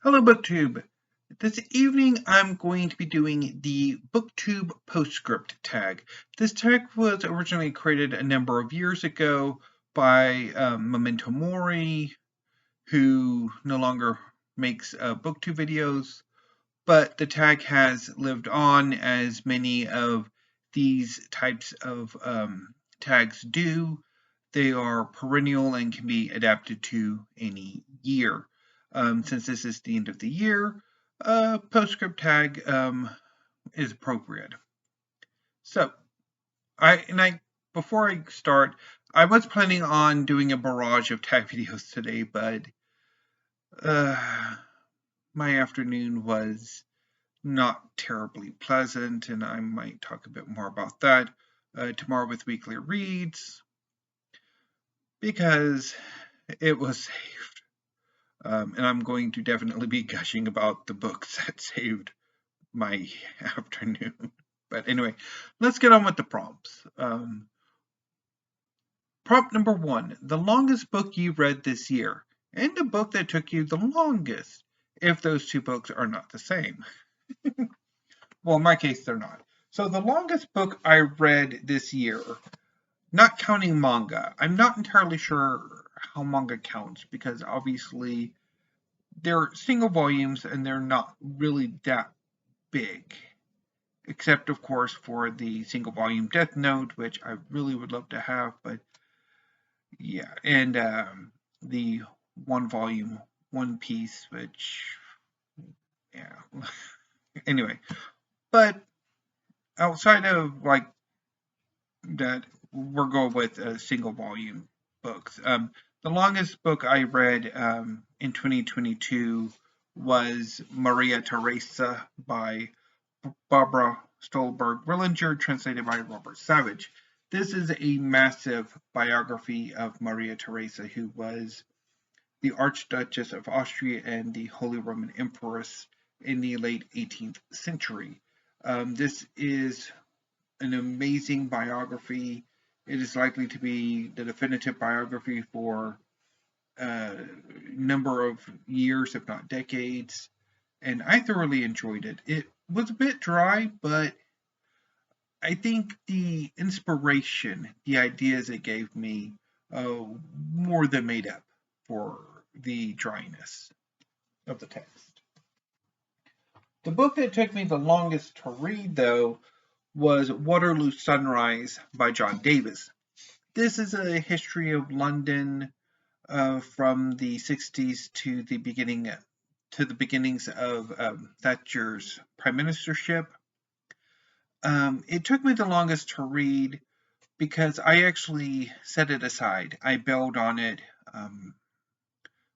Hello, BookTube. This evening I'm going to be doing the BookTube Postscript tag. This tag was originally created a number of years ago by Memento Mori, who no longer makes BookTube videos, but the tag has lived on as many of these types of tags do. They are perennial and can be adapted to any year. Since this is the end of the year, postscript tag is appropriate. So, before I start, I was planning on doing a barrage of tag videos today, but my afternoon was not terribly pleasant, and I might talk a bit more about that tomorrow with weekly reads because it was saved. And I'm going to definitely be gushing about the books that saved my afternoon. But anyway, let's get on with the prompts. Prompt number 1, the longest book you read this year, and the book that took you the longest, if those two books are not the same. Well, in my case, they're not. So the longest book I read this year, not counting manga, I'm not entirely sure how manga counts because obviously they're single volumes and they're not really that big, except of course for the single volume Death Note, which I really would love to have, but yeah, and the one volume One Piece, which yeah. Anyway, but outside of like that, we're going with single volume books. The longest book I read in 2022 was Maria Theresa by Barbara Stollberg-Rilinger, translated by Robert Savage. This is a massive biography of Maria Theresa, who was the Archduchess of Austria and the Holy Roman Empress in the late 18th century. This is an amazing biography. It is likely to be the definitive biography for a number of years, if not decades, and I thoroughly enjoyed it. It was a bit dry, but I think the inspiration, the ideas it gave me, more than made up for the dryness of the text. The book that took me the longest to read, though, was Waterloo Sunrise by John Davis. This is a history of London from the 60s to the beginnings of Thatcher's prime ministership. It took me the longest to read because I actually set it aside. I bailed on it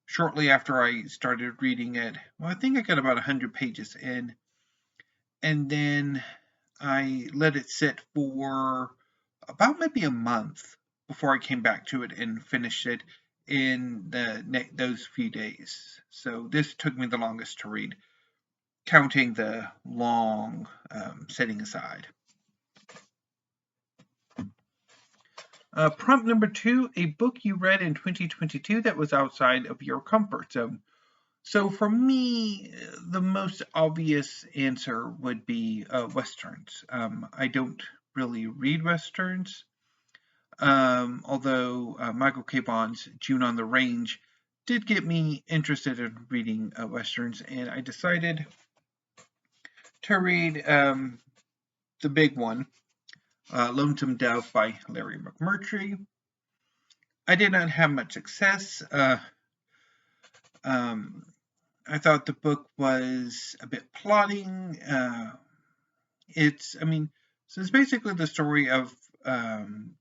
shortly after I started reading it. Well, I think I got about 100 pages in, and then I let it sit for about maybe a month before I came back to it and finished it in those few days. So this took me the longest to read, counting the long setting aside. Prompt number 2, a book you read in 2022 that was outside of your comfort zone. So for me, the most obvious answer would be Westerns. I don't really read Westerns, although Michael K. Bond's June on the Range did get me interested in reading Westerns, and I decided to read the big one, Lonesome Dove by Larry McMurtry. I did not have much success. I thought the book was a bit plodding. It's basically the story of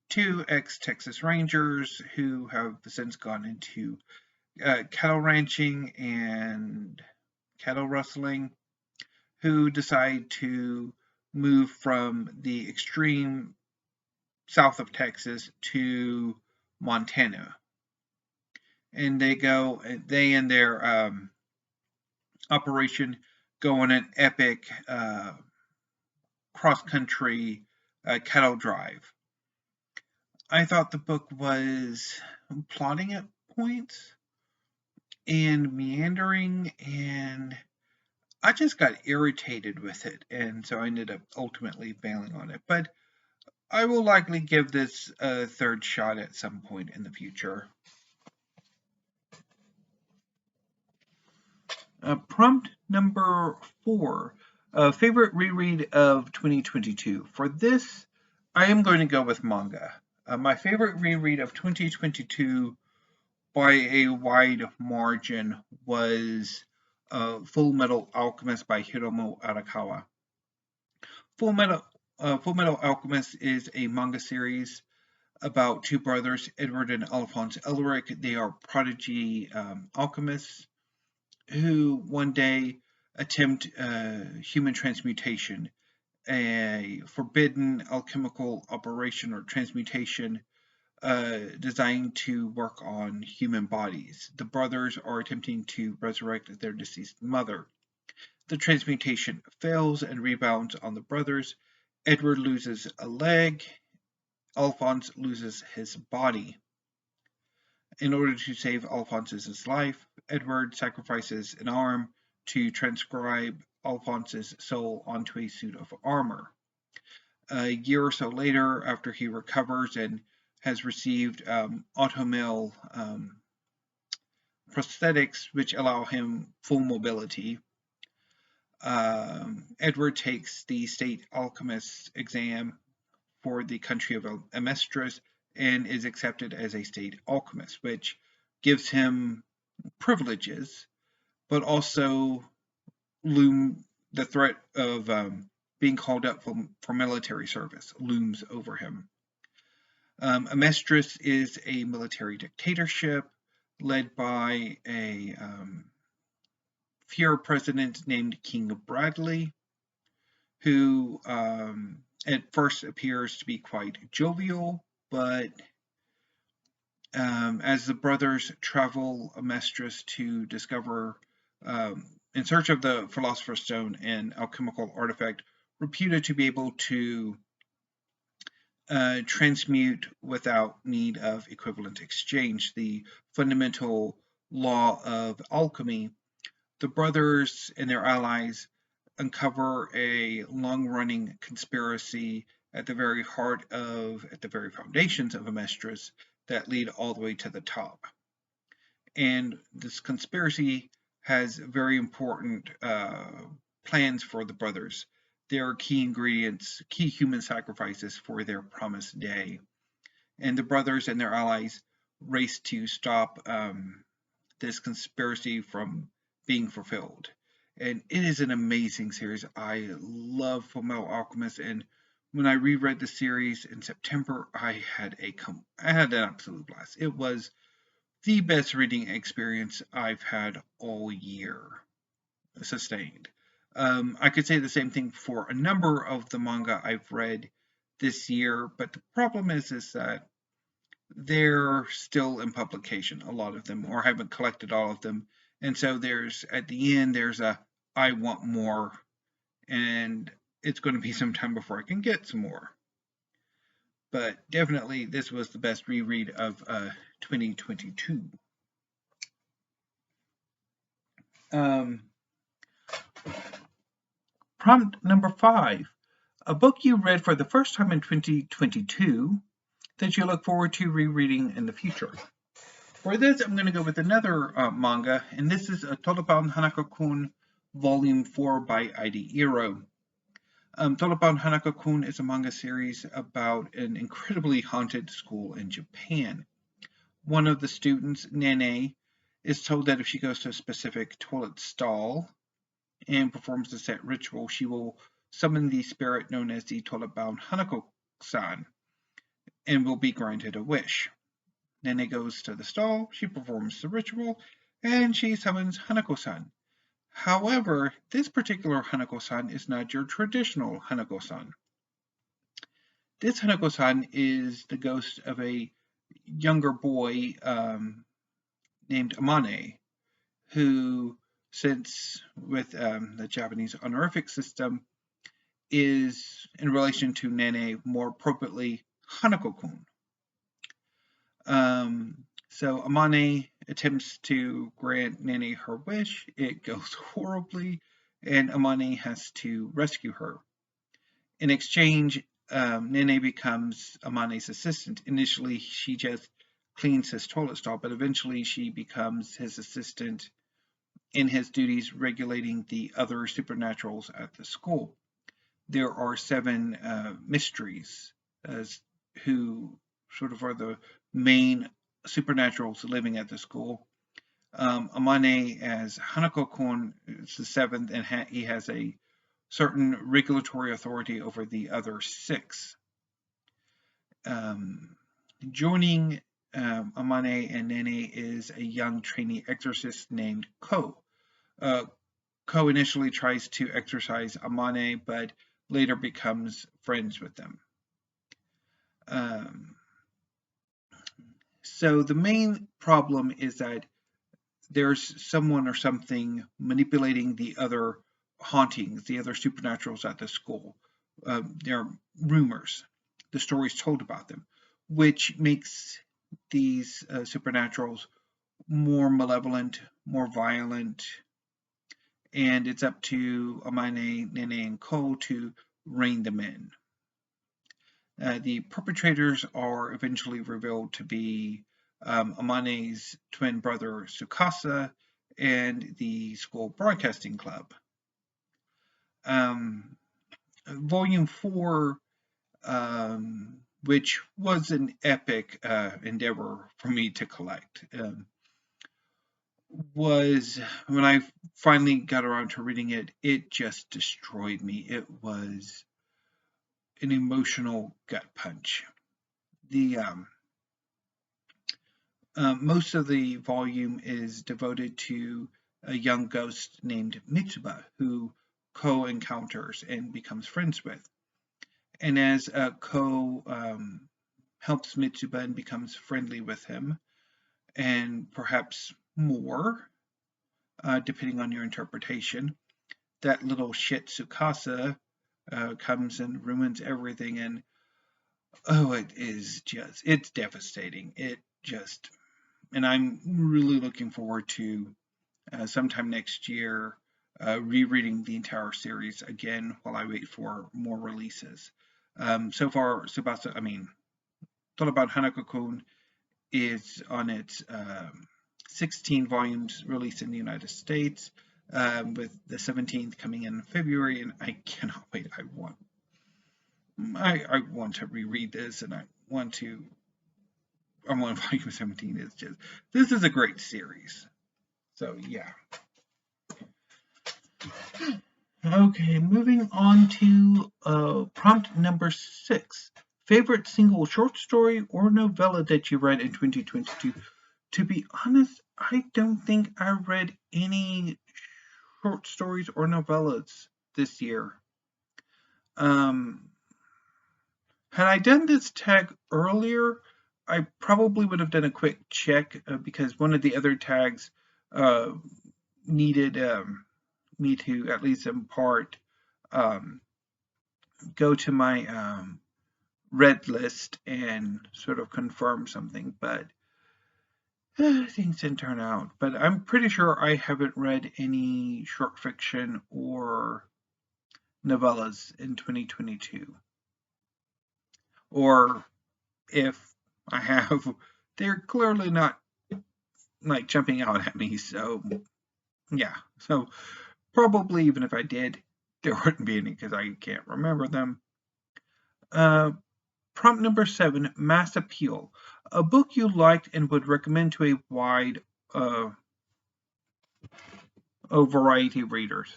two ex-Texas Rangers who have since gone into cattle ranching and cattle rustling, who decide to move from the extreme south of Texas to Montana. And they and their operation go on an epic cross-country cattle drive. I thought the book was plotting at points. and meandering, and I just got irritated with it, and so I ended up ultimately bailing on it. But I will likely give this a third shot at some point in the future. Prompt number 4, favorite reread of 2022. For this, I am going to go with manga. My favorite reread of 2022 by a wide margin was Full Metal Alchemist by Hiromu Arakawa. Full Metal Alchemist is a manga series about two brothers, Edward and Alphonse Elric. They are prodigy alchemists who one day attempt human transmutation, a forbidden alchemical operation or transmutation designed to work on human bodies. The brothers are attempting to resurrect their deceased mother. The transmutation fails and rebounds on the brothers. Edward loses a leg. Alphonse loses his body. In order to save Alphonse's life, Edward sacrifices an arm to transcribe Alphonse's soul onto a suit of armor. A year or so later, after he recovers and has received automail prosthetics which allow him full mobility, Edward takes the state alchemist exam for the country of Amestris and is accepted as a state alchemist, which gives him privileges, but also the threat of being called up for military service looms over him. Amestris is a military dictatorship led by a Fuhrer president named King Bradley, who at first appears to be quite jovial, but as the brothers travel Amestris to discover, in search of the Philosopher's Stone, an alchemical artifact reputed to be able to transmute without need of equivalent exchange, the fundamental law of alchemy, the brothers and their allies uncover a long-running conspiracy at the very foundations of Amestris that lead all the way to the top. And this conspiracy has very important plans for the brothers. There are key ingredients, key human sacrifices for their promised day. And the brothers and their allies race to stop this conspiracy from being fulfilled. And it is an amazing series. I love Fullmetal Alchemist, and when I reread the series in September, I had an absolute blast. It was the best reading experience I've had all year, sustained. I could say the same thing for a number of the manga I've read this year, but the problem is that they're still in publication, a lot of them, or I haven't collected all of them. And so at the end, there's I want more, and it's going to be some time before I can get some more. But definitely, this was the best reread of 2022. Prompt number 5. A book you read for the first time in 2022 that you look forward to rereading in the future. For this, I'm going to go with another manga, and this is Todoban Hanako-kun Volume 4 by Ida Iro. Todoban Hanako-kun is a manga series about an incredibly haunted school in Japan. One of the students, Nene, is told that if she goes to a specific toilet stall and performs the set ritual, she will summon the spirit known as the Todoban Hanako-san and will be granted a wish. Nene goes to the stall, she performs the ritual, and she summons Hanako-san. However, this particular Hanako-san is not your traditional Hanako-san. This Hanako-san is the ghost of a younger boy named Amane, who, since with the Japanese honorific system, is in relation to Nene more appropriately Hanako-kun. So Amane attempts to grant Nene her wish. It goes horribly, and Amane has to rescue her. In exchange, Nene becomes Amane's assistant. Initially, she just cleans his toilet stall, but eventually she becomes his assistant in his duties regulating the other supernaturals at the school. There are 7 mysteries who sort of are the main supernaturals living at the school. Amane as Hanako-kun is the 7th, and he has a certain regulatory authority over the other 6. Joining Amane and Nene is a young trainee exorcist named Ko. Ko initially tries to exorcise Amane, but later becomes friends with them. So the main problem is that there's someone or something manipulating the other hauntings, the other supernaturals at the school. There are rumors, the stories told about them, which makes these supernaturals more malevolent, more violent, and it's up to Amane, Nene, and Ko to rein them in. The perpetrators are eventually revealed to be Amane's twin brother Tsukasa and the school broadcasting club. Volume 4, which was an epic endeavor for me to collect, was, when I finally got around to reading it, it just destroyed me. It was an emotional gut punch. The most of the volume is devoted to a young ghost named Mitsuba, who Ko encounters and becomes friends with. And as Ko helps Mitsuba and becomes friendly with him, and perhaps more, depending on your interpretation, that little shit Tsukasa comes and ruins everything, and it's devastating. And I'm really looking forward to sometime next year rereading the entire series again while I wait for more releases. So far, Tsubasa, Thought About Hanako-kun is on its 16 volumes released in the United States, with the 17th coming in February, and I cannot wait. I want to reread this, and I want volume 17. This is a great series. So yeah. Okay, moving on to prompt number 6. Favorite single short story or novella that you read in 2022? To be honest, I don't think I read any short stories or novellas this year. Had I done this tag earlier, I probably would have done a quick check because one of the other tags needed me to, at least in part, go to my read list and sort of confirm something, but things didn't turn out. But I'm pretty sure I haven't read any short fiction or novellas in 2022. Or if I have, they're clearly not like jumping out at me. So yeah, so probably even if I did, there wouldn't be any because I can't remember them. Prompt number 7, Mass Appeal. A book you liked and would recommend to a wide variety of readers.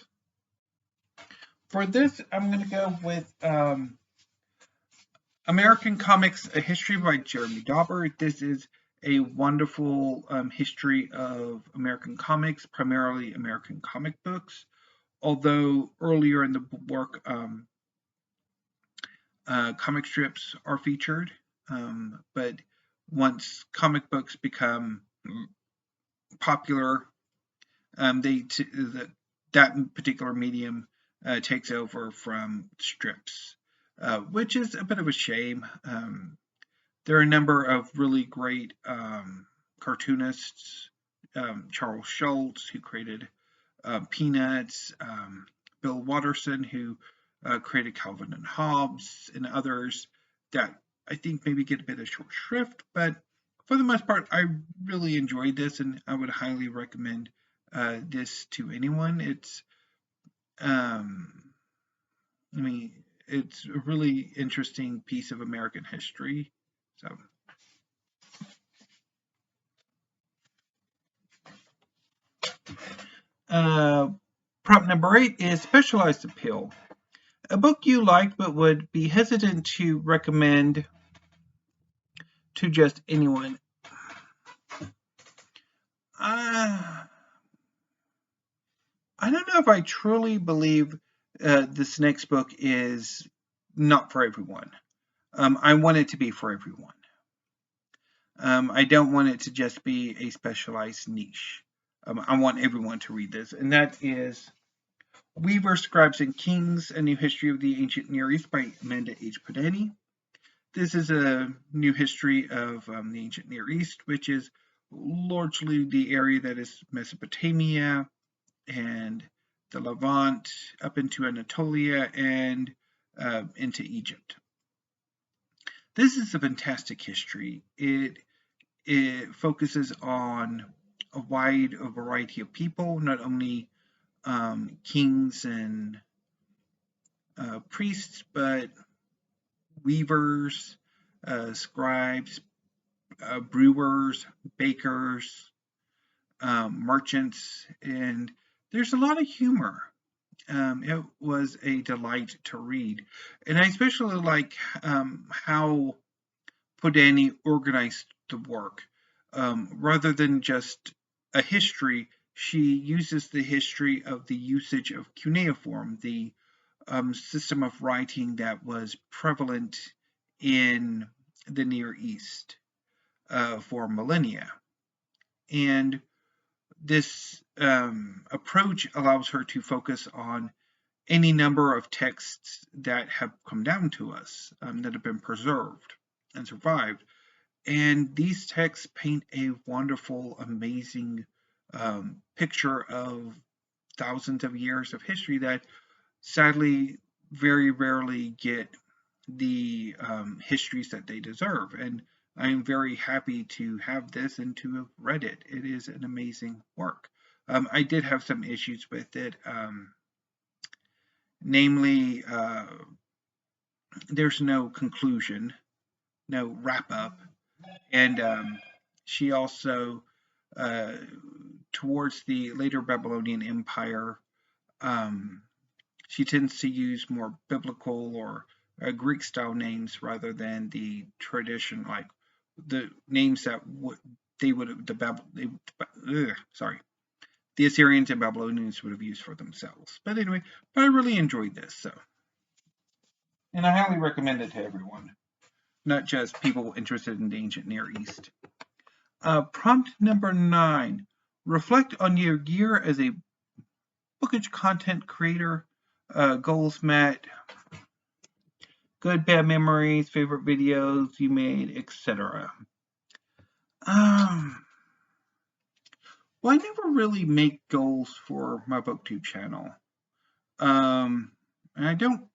For this, I'm going to go with American Comics, A History by Jeremy Dauber. This is a wonderful history of American comics, primarily American comic books. Although earlier in the work, comic strips are featured, but once comic books become popular, that particular medium takes over from strips, which is a bit of a shame. There are a number of really great cartoonists Charles Schulz, who created Peanuts, Bill Watterson, who created Calvin and Hobbes, and others that I think maybe get a bit of short shrift, but for the most part, I really enjoyed this, and I would highly recommend this to anyone. It's, it's a really interesting piece of American history. So, prompt number 8 is specialized appeal. A book you liked but would be hesitant to recommend to just anyone. I don't know if I truly believe this next book is not for everyone. I want it to be for everyone. I don't want it to just be a specialized niche. I want everyone to read this, and that is Weavers, Scribes, and Kings, A New History of the Ancient Near East by Amanda H. Podany. This is a new history of the ancient Near East, which is largely the area that is Mesopotamia and the Levant up into Anatolia and into Egypt. This is a fantastic history. It focuses on a wide variety of people, not only kings and priests, but weavers, scribes, brewers, bakers, merchants, and there's a lot of humor. It was a delight to read, and I especially like how Podany organized the work. Rather than just a history, she uses the history of the usage of cuneiform, the system of writing that was prevalent in the Near East for millennia. And this approach allows her to focus on any number of texts that have come down to us, that have been preserved and survived. And these texts paint a wonderful, amazing picture of thousands of years of history that sadly very rarely get the histories that they deserve. And I am very happy to have this and to have read it. It is an amazing work. I did have some issues with it, namely, there's no conclusion, no wrap up, and she also, towards the later Babylonian Empire, she tends to use more biblical or Greek style names rather than the tradition, like the names that the Assyrians and Babylonians would have used for themselves. But anyway, I really enjoyed this, so, and I highly recommend it to everyone, not just people interested in the ancient Near East. Prompt number 9: reflect on your year as a bookish content creator. Goals met, good, bad memories, favorite videos you made, etc. Well, I never really make goals for my BookTube channel. And I don't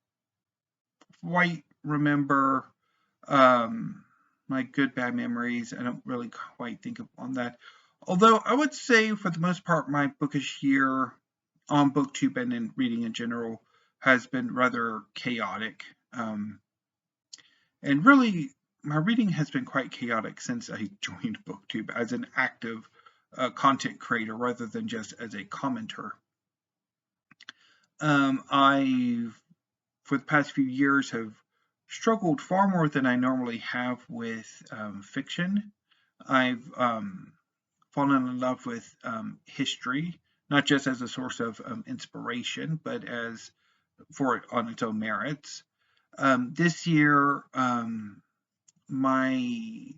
quite remember my good, bad memories. I don't really quite think on that. Although I would say for the most part, my bookish year on BookTube and in reading in general has been rather chaotic. And really, my reading has been quite chaotic since I joined BookTube as an active content creator rather than just as a commenter. I, for the past few years, have struggled far more than I normally have with fiction. I've fallen in love with history, not just as a source of inspiration, but as for it on its own merits. This year, my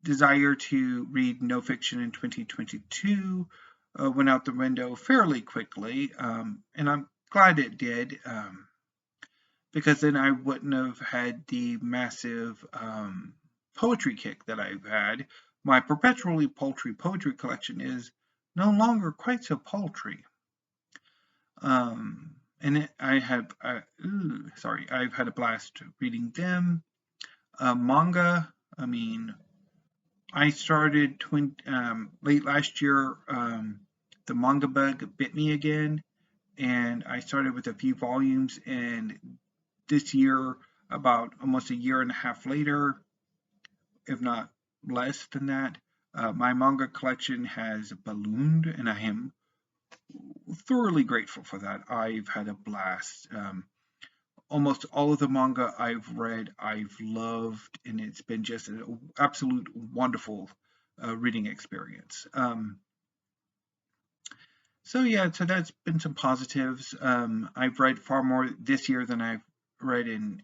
desire to read no fiction in 2022 went out the window fairly quickly, and I'm glad it did, because then I wouldn't have had the massive poetry kick that I've had. my perpetually paltry poetry collection is no longer quite so paltry. I've had a blast reading them. Manga, I mean, I started late last year. The manga bug bit me again, and I started with a few volumes. And this year, about almost a year and a half later, if not less than that, my manga collection has ballooned, and I am thoroughly grateful for that. I've had a blast. Almost all of the manga I've read, I've loved, and it's been just an absolute wonderful reading experience. So that's been some positives. I've read far more this year than I've read in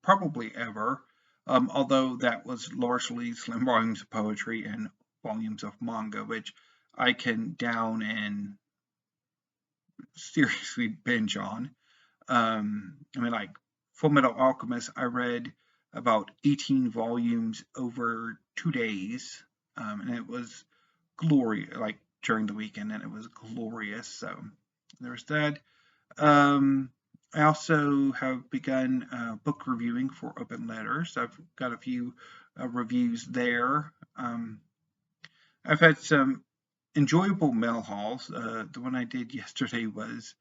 probably ever, although that was largely slim volumes of poetry and volumes of manga, which I can down and seriously binge on. Like Full Metal Alchemist, I read about 18 volumes over 2 days, and it was glorious, like during the weekend, and it was glorious. So there's that. I also have begun book reviewing for Open Letters. I've got a few reviews there. I've had some enjoyable mail hauls. The one I did yesterday was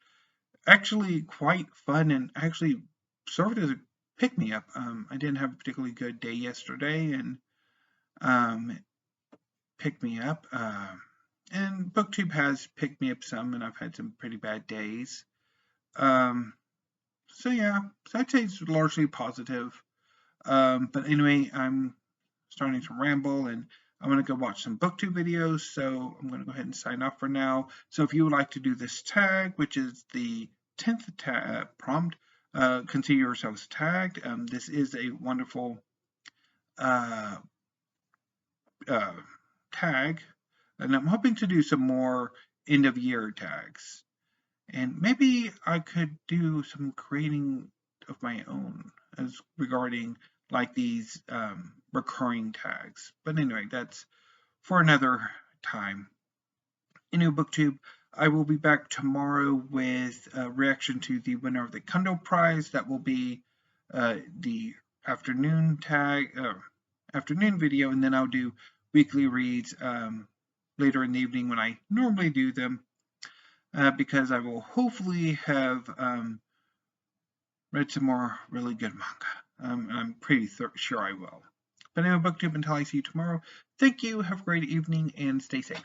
actually quite fun and actually served as a pick-me-up. I didn't have a particularly good day yesterday, and picked me up. And BookTube has picked me up some, and I've had some pretty bad days. So I'd say it's largely positive. But anyway, I'm starting to ramble, and I'm going to go watch some BookTube videos, so I'm going to go ahead and sign off for now. So if you would like to do this tag, which is the 10th prompt, consider yourselves tagged. This is a wonderful tag, and I'm hoping to do some more end-of-year tags. And maybe I could do some creating of my own as regarding like these recurring tags. But anyway, that's for another time. Anyway, BookTube, I will be back tomorrow with a reaction to the winner of the Kindle Prize. That will be the afternoon video, and then I'll do weekly reads later in the evening when I normally do them, because I will hopefully have read some more really good manga. I'm pretty sure I will. But anyway, BookTube, until I see you tomorrow, thank you, have a great evening, and stay safe.